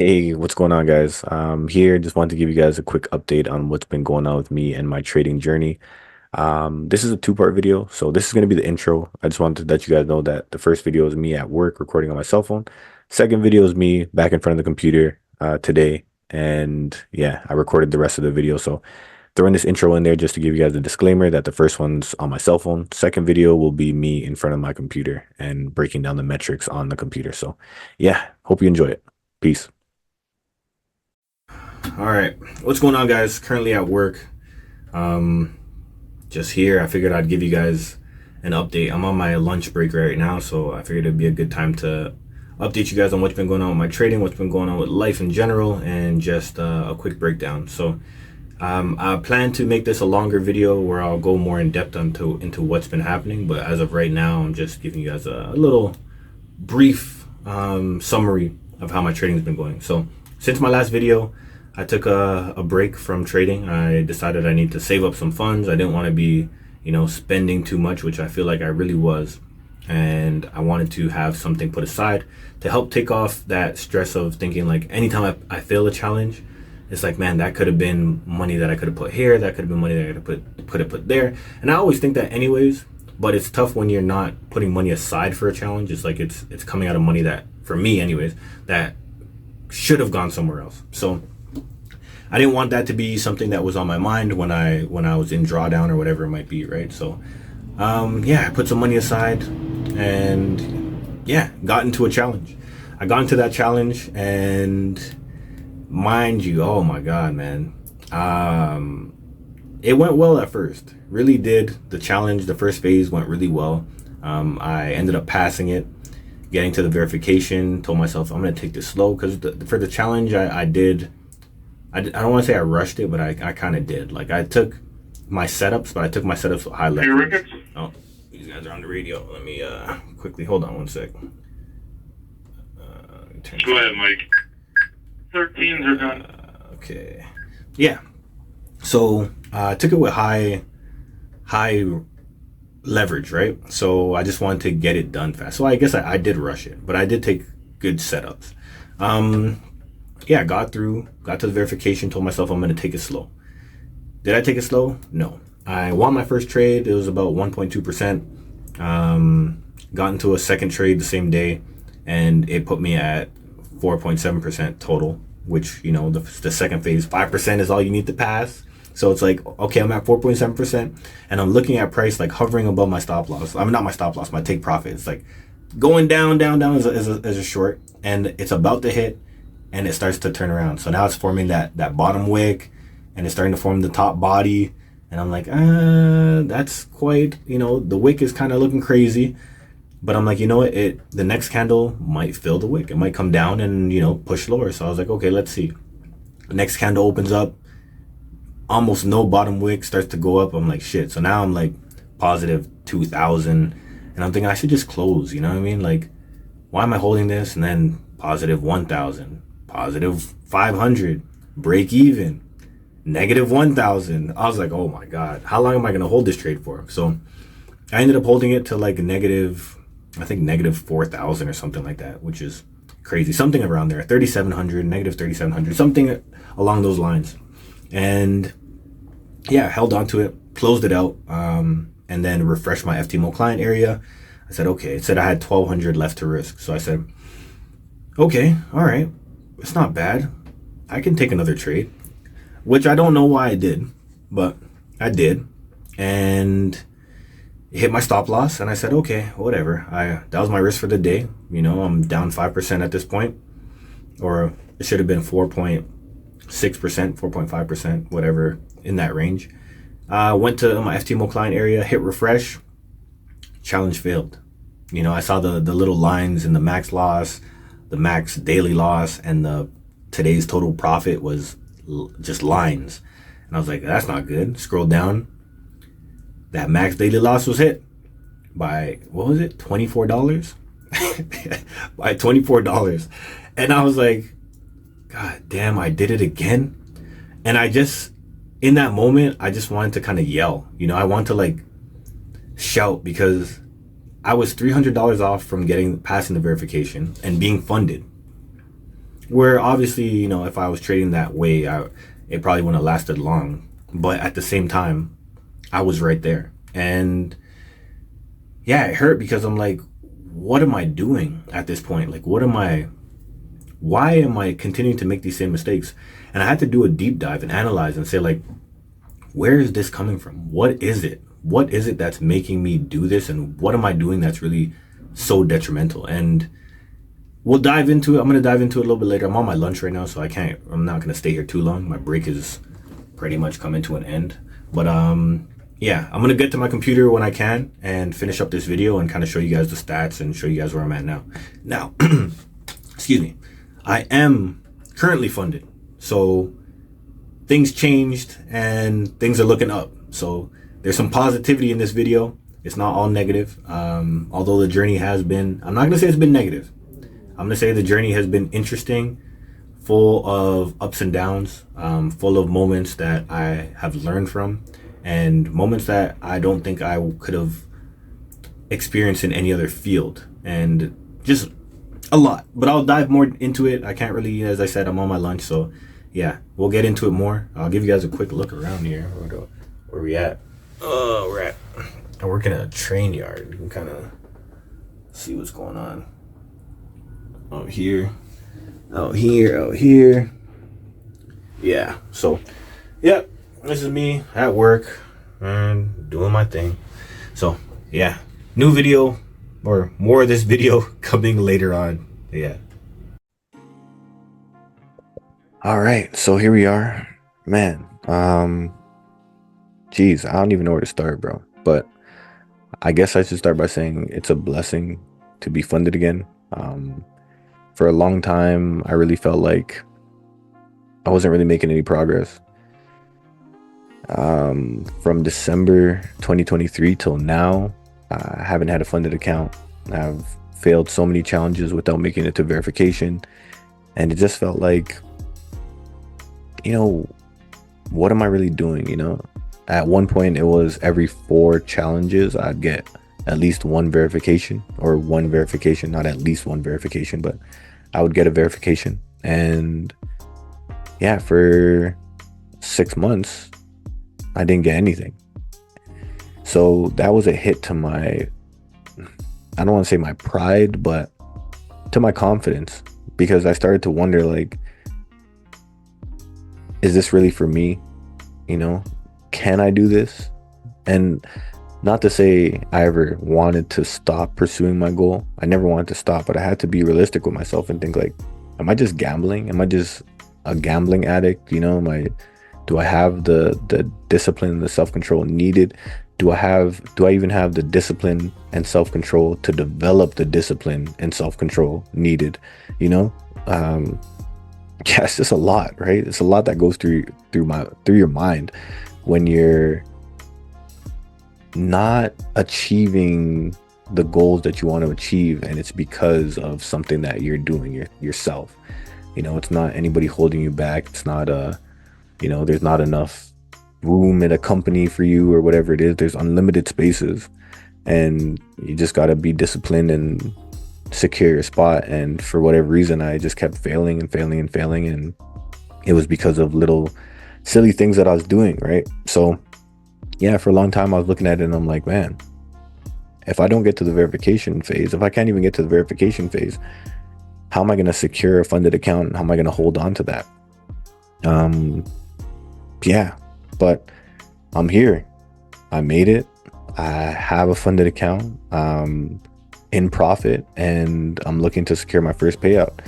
Hey, what's going on, guys? Here, just wanted to give you guys a quick update on what's been going on with me and my trading journey. This is a two-part video, so this is going to be the intro. I just wanted to let you guys know that the first video is me at work recording on my cell phone. Second video is me back in front of the computer today, and yeah, I recorded the rest of the video. So throwing this intro in there just to give you guys a disclaimer that the first one's on my cell phone. Second video will be me in front of my computer and breaking down the metrics on the computer. So yeah, hope you enjoy it. Peace. All right, what's going on, guys? Currently at work. Um, just here. I figured I'd give you guys an update. I'm on my lunch break right now, so I figured it'd be a good time to update you guys on what's been going on with my trading, what's been going on with life in general, and just a quick breakdown. So, I plan to make this a longer video where I'll go more in depth into what's been happening. But as of right now, I'm just giving you guys a little brief summary of how my trading's been going. So, since my last video, I took a break from trading. I decided I need to save up some funds. I didn't want to be, spending too much, which I feel like I really was. And I wanted to have something put aside to help take off that stress of thinking like anytime I fail a challenge, it's like, man, that could have been money that I could have put here. That could have been money that I could have put there. And I always think that anyways, but it's tough when you're not putting money aside for a challenge. It's like it's coming out of money that, for me anyways, that should have gone somewhere else. So I didn't want that to be something that was on my mind when I was in drawdown or whatever it might be, right? So, yeah, I put some money aside, and yeah, got into a challenge. I got into that challenge, and mind you, oh my God, man, it went well at first. Really did. The challenge, the first phase went really well. I ended up passing it, getting to the verification. Told myself I'm gonna take this slow because for the challenge, I did. I don't want to say I rushed it, but I kind of did. Like I took my setups, but I took my setups with high leverage. Oh, these guys are on the radio. Let me quickly hold on one sec. Go ahead, Mike. 13s are done. Okay. Yeah. So I took it with high leverage, right? So I just wanted to get it done fast. So I guess I did rush it, but I did take good setups. Yeah, got to the verification, told myself I'm going to take it slow. Did I take it slow? No. I won my first trade. It was about 1.2%. Got into a second trade the same day, and it put me at 4.7% total, which, the second phase, 5% is all you need to pass. So it's like, okay, I'm at 4.7%, and I'm looking at price like hovering above my stop loss. I mean, not my stop loss, my take profit. It's like going down as a short, and it's about to hit, and it starts to turn around. So now it's forming that bottom wick, and it's starting to form the top body. And I'm like, that's quite, the wick is kind of looking crazy. But I'm like, the next candle might fill the wick. It might come down and, push lower. So I was like, okay, let's see. The next candle opens up, almost no bottom wick, starts to go up. I'm like, shit. So now I'm like positive 2,000. And I'm thinking I should just close, you know what I mean? Like, why am I holding this? And then positive 1,000. Positive 500, break even, negative 1,000. I was like, oh my God, how long am I going to hold this trade for? So I ended up holding it to like negative 4,000 or something like that, which is crazy. Something around there, 3,700, negative 3,700, something along those lines. And yeah, held on to it, closed it out, and then refreshed my Ftmo client area. I said, okay, it said I had 1,200 left to risk. So I said, okay, all right. It's not bad. I can take another trade, which I don't know why I did, but I did, and hit my stop loss. And I said, okay, whatever. That was my risk for the day. I'm down 5% at this point, or it should have been 4.6%, 4.5%, whatever in that range. Went to my Ftmo client area, hit refresh. Challenge failed. I saw the little lines in the max loss, the max daily loss, and the today's total profit was just lines. And I was like, that's not good. Scroll down. That max daily loss was hit by, what was it? $24? By $24. And I was like, God damn, I did it again. And in that moment, I just wanted to kind of yell. I wanted to like shout because I was $300 off from passing the verification and being funded. Where obviously, if I was trading that way, it probably wouldn't have lasted long. But at the same time, I was right there. And yeah, it hurt because I'm like, what am I doing at this point? Like, why am I continuing to make these same mistakes? And I had to do a deep dive and analyze and say, like, where is this coming from? What is it? What is it that's making me do this? And what am I doing that's really so detrimental? And we'll dive into it. I'm going to dive into it a little bit later. I'm on my lunch right now, so I'm not going to stay here too long. My break is pretty much coming to an end. But yeah, I'm going to get to my computer when I can and finish up this video and kind of show you guys the stats and show you guys where I'm at now. Now, excuse me. I am currently funded. So things changed and things are looking up. So there's some positivity in this video. It's not all negative. Although the journey has been, I'm not going to say it's been negative. I'm going to say the journey has been interesting, full of ups and downs, full of moments that I have learned from and moments that I don't think I could have experienced in any other field, and just a lot. But I'll dive more into it. I can't really, as I said, I'm on my lunch, so yeah, we'll get into it more. I'll give you guys a quick look around here. Where we at? Oh, I work in a train yard. You can kind of see what's going on. Out here. Yeah, so, yep, this is me at work and doing my thing. So, yeah, new video, or more of this video coming later on. Yeah. All right, so here we are, man. Geez, I don't even know where to start, bro. But I guess I should start by saying it's a blessing to be funded again. For a long time, I really felt like I wasn't really making any progress. From December 2023 till now, I haven't had a funded account. I've failed so many challenges without making it to verification, and it just felt like, what am I really doing? At one point it was every 4 challenges I'd get at least one verification, or one verification, not at least one verification, but I would get a verification. And yeah, for 6 months I didn't get anything. So that was a hit to my, I don't want to say my pride, but to my confidence, because I started to wonder, like, is this really for me? Can I do this? And not to say I ever wanted to stop pursuing my goal. I never wanted to stop, but I had to be realistic with myself and think, like, am I just gambling? Am I just a gambling addict? Do I have the discipline and the self-control needed? Do I even have the discipline and self-control to develop the discipline and self-control needed? Yeah, it's just a lot, right? It's a lot that goes through your mind when you're not achieving the goals that you want to achieve, and it's because of something that you're doing yourself. It's not anybody holding you back. It's not there's not enough room in a company for you or whatever it is. There's unlimited spaces, and you just got to be disciplined and secure your spot. And for whatever reason, I just kept failing, and it was because of little silly things that I was doing, right? So yeah, for a long time I was looking at it and I'm like, man, if I don't get to the verification phase, if I can't even get to the verification phase, how am I going to secure a funded account? How am I going to hold on to that? Yeah, but I'm here. I made it. I have a funded account, in profit, and I'm looking to secure my first payout.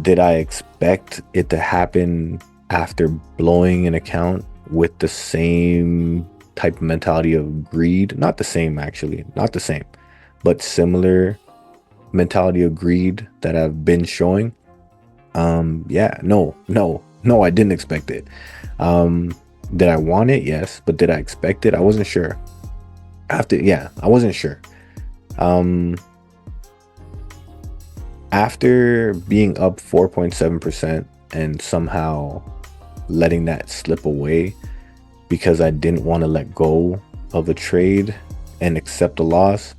Did I expect it to happen after blowing an account with the same type of mentality of greed? Not the same, actually, not the same, but similar mentality of greed that I've been showing. Yeah, no, I didn't expect it. Did I want it? Yes. But did I expect it? I wasn't sure. I wasn't sure. After being up 4.7% and somehow letting that slip away because I didn't want to let go of a trade and accept a loss,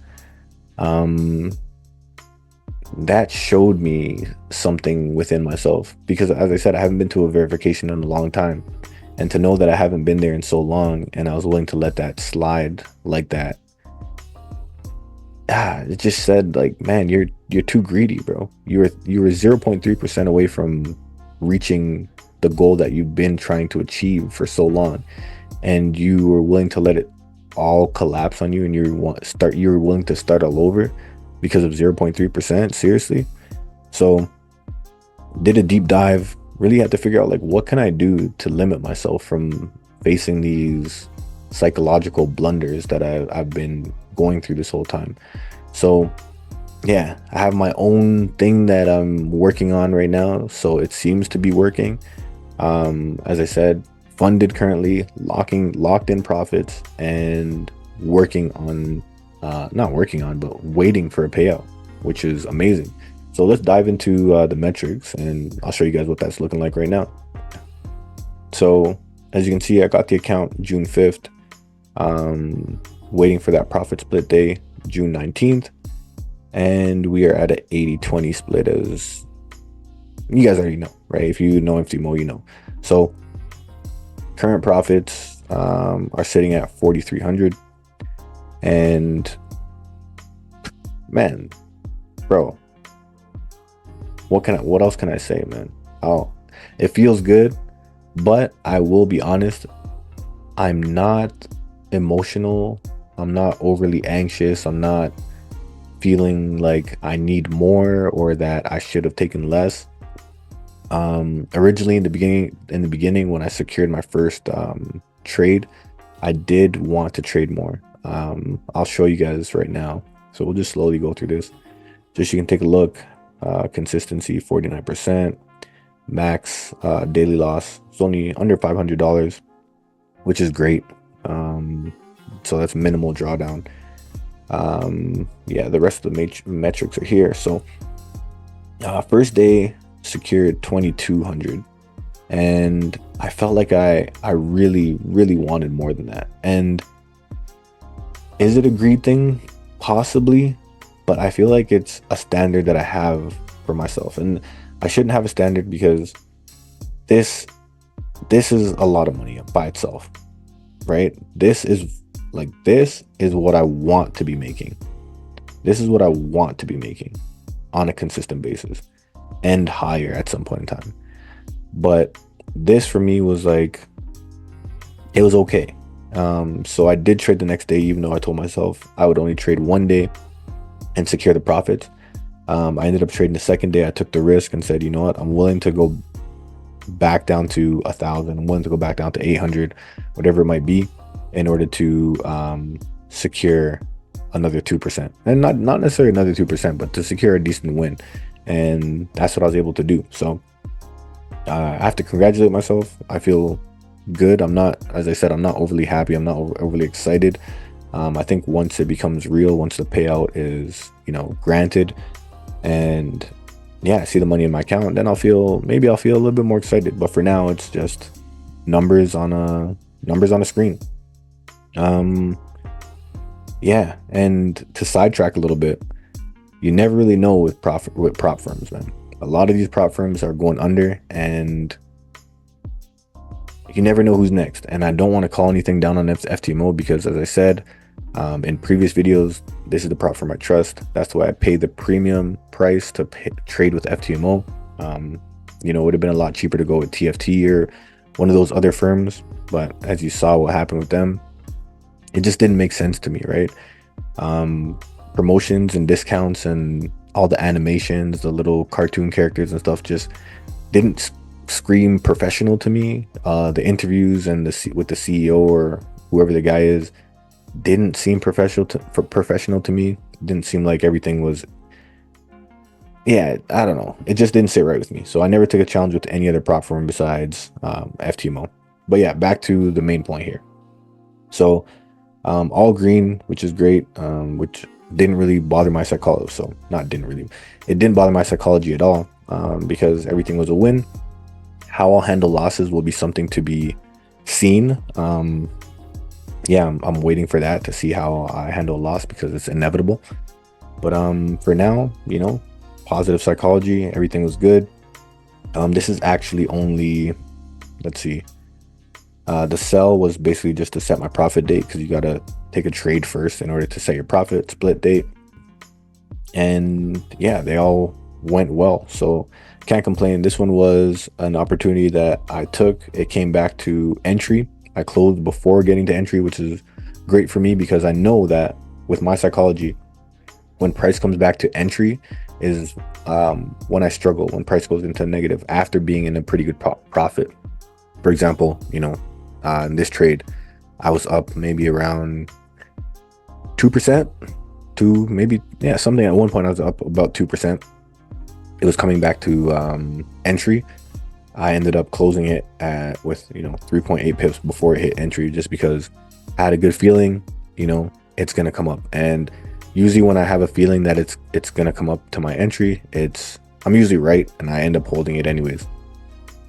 that showed me something within myself, because as I said, I haven't been to a verification in a long time. And to know that I haven't been there in so long and I was willing to let that slide like that, it just said like, man, you're too greedy, bro. You were 0.3% away from reaching the goal that you've been trying to achieve for so long, and you were willing to let it all collapse on you, and you're willing to start all over because of 0.3%. Seriously. So did a deep dive, really had to figure out like, what can I do to limit myself from facing these psychological blunders that I've been going through this whole time. So yeah, I have my own thing that I'm working on right now, so it seems to be working. As I said, funded currently, locked in profits, and working on not working on, but waiting for a payout, which is amazing. So let's dive into the metrics, and I'll show you guys what that's looking like right now. So as you can see, I got the account June 5th, waiting for that profit split day, June 19th, and we are at an 80-20 split, as you guys already know, right? If you know Ftmo, you know. So current profits are sitting at 4,300, and man, bro, what else can I say, man? Oh, it feels good, but I will be honest, I'm not emotional, I'm not overly anxious, I'm not feeling like I need more or that I should have taken less. Originally in the beginning when I secured my first trade, I did want to trade more. I'll show you guys right now, so we'll just slowly go through this just so you can take a look. Consistency 49%, max daily loss, it's only under $500, which is great. So that's minimal drawdown. Yeah, the rest of the metrics are here. So first day secured 2,200, and I felt like I really wanted more than that. And is it a greed thing? Possibly, but I feel like it's a standard that I have for myself, and I shouldn't have a standard, because this is a lot of money by itself, right? This is what I want to be making. This is what I want to be making on a consistent basis, and higher at some point in time. But this for me was like, it was okay. So I did trade the next day, even though I told myself I would only trade one day and secure the profits. I ended up trading the second day. I took the risk and said, you know what, I'm willing to go back down to 1,000. I'm willing to go back down to 800, whatever it might be, in order to secure another 2%, and not necessarily another 2%, but to secure a decent win. And that's what I was able to do. So I have to congratulate myself. I feel good. I'm not, as I said, I'm not overly happy, I'm not overly excited. I think once it becomes real, once the payout is, granted, and yeah, I see the money in my account, then maybe I'll feel a little bit more excited. But for now, it's just numbers on a screen. Yeah, and to sidetrack a little bit, you never really know with prop firms, man. A lot of these prop firms are going under, and you never know who's next. And I don't want to call anything down on Ftmo, because as I said in previous videos, this is the prop firm I trust. That's why I pay the premium price to trade with Ftmo. It would have been a lot cheaper to go with TFT or one of those other firms, but as you saw what happened with them, it just didn't make sense to me, right? Promotions and discounts and all the animations, the little cartoon characters and stuff just didn't scream professional to me. The interviews and with the CEO or whoever the guy is didn't seem professional to me. It didn't seem like everything was, I don't know. It just didn't sit right with me. So I never took a challenge with any other prop firm besides Ftmo. But yeah, back to the main point here. So all green, which is great, which didn't really bother my psychology. So it didn't bother my psychology at all, because everything was a win. How I'll handle losses will be something to be seen. I'm waiting for that to see how I handle a loss, because it's inevitable. But for now, positive psychology. Everything was good. This is actually only, let's see, the sell was basically just to set my profit date, because you got to take a trade first in order to set your profit split date. And yeah, they all went well, so can't complain. This one was an opportunity that I took. It came back to entry. I closed before getting to entry, which is great for me, because I know that with my psychology, when price comes back to entry is when I struggle, when price goes into negative after being in a pretty good profit. For example, in this trade, I was up maybe around 2% to maybe, yeah, something. At one point I was up about 2%. It was coming back to entry. I ended up closing it with 3.8 pips before it hit entry, just because I had a good feeling it's gonna come up. And usually when I have a feeling that it's gonna come up to my entry, I'm usually right, and I end up holding it anyways.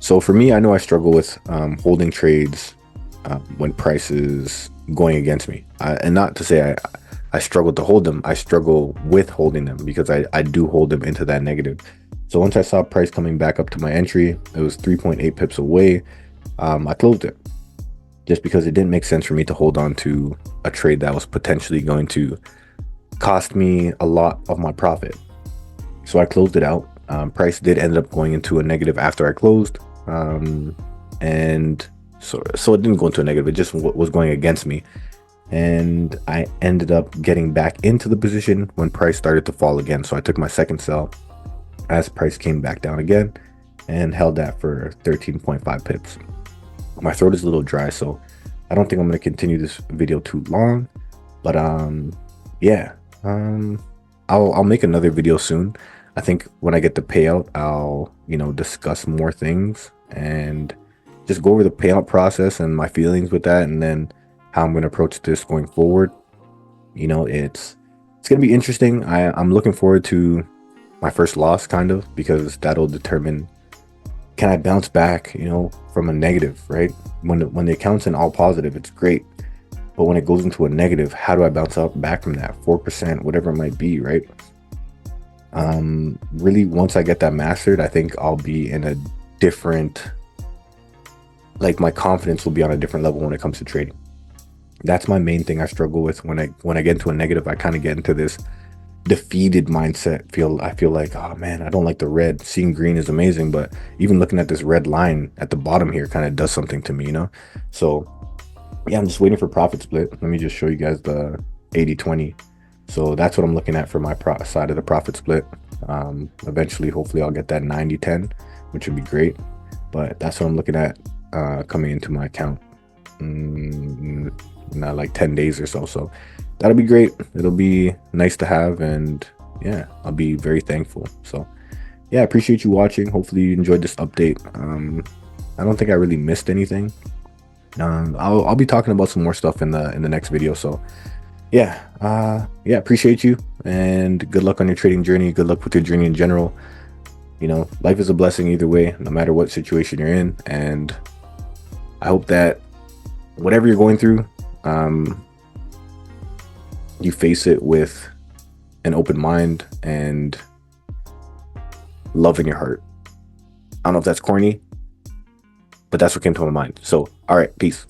So for me, I know I struggle with holding trades when price is going against me, and not to say I struggle to hold them. I struggle with holding them, because I do hold them into that negative. So once I saw price coming back up to my entry, it was 3.8 pips away. I closed it, just because it didn't make sense for me to hold on to a trade that was potentially going to cost me a lot of my profit. So I closed it out. Price did end up going into a negative after I closed, and so it didn't go into a negative. It just was going against me, and I ended up getting back into the position when price started to fall again. So I took my second sell as price came back down again, and held that for 13.5 pips. My throat is a little dry, so I don't think I'm going to continue this video too long, but yeah, I'll make another video soon. I think when I get the payout, I'll discuss more things and just go over the payout process and my feelings with that, and then how I'm going to approach this going forward. It's going to be interesting. I'm looking forward to my first loss, kind of, because that'll determine, can I bounce back from a negative, right? When the account's in all positive, it's great, but when it goes into a negative, how do I bounce out back from that 4%, whatever it might be, right? Really, once I get that mastered, I think I'll be in a different, my confidence will be on a different level when it comes to trading. That's my main thing I struggle with. When I get into a negative, I kind of get into this defeated mindset. I feel like, oh man, I don't like the red. Seeing green is amazing, but even looking at this red line at the bottom here kind of does something to me, So yeah, I'm just waiting for profit split. Let me just show you guys the 80-20. So that's what I'm looking at for my side of the profit split. Eventually, hopefully I'll get that 90-10, which would be great, but that's what I'm looking at coming into my account in like 10 days or so. So that'll be great. It'll be nice to have, and yeah, I'll be very thankful. So yeah, I appreciate you watching. Hopefully you enjoyed this update. I don't think I really missed anything. I'll be talking about some more stuff in the next video. So yeah, appreciate you, and good luck on your trading journey. Good luck with your journey in general. Life is a blessing either way, no matter what situation you're in, and I hope that whatever you're going through, you face it with an open mind and love in your heart. I don't know if that's corny, but that's what came to my mind. So, all right, peace.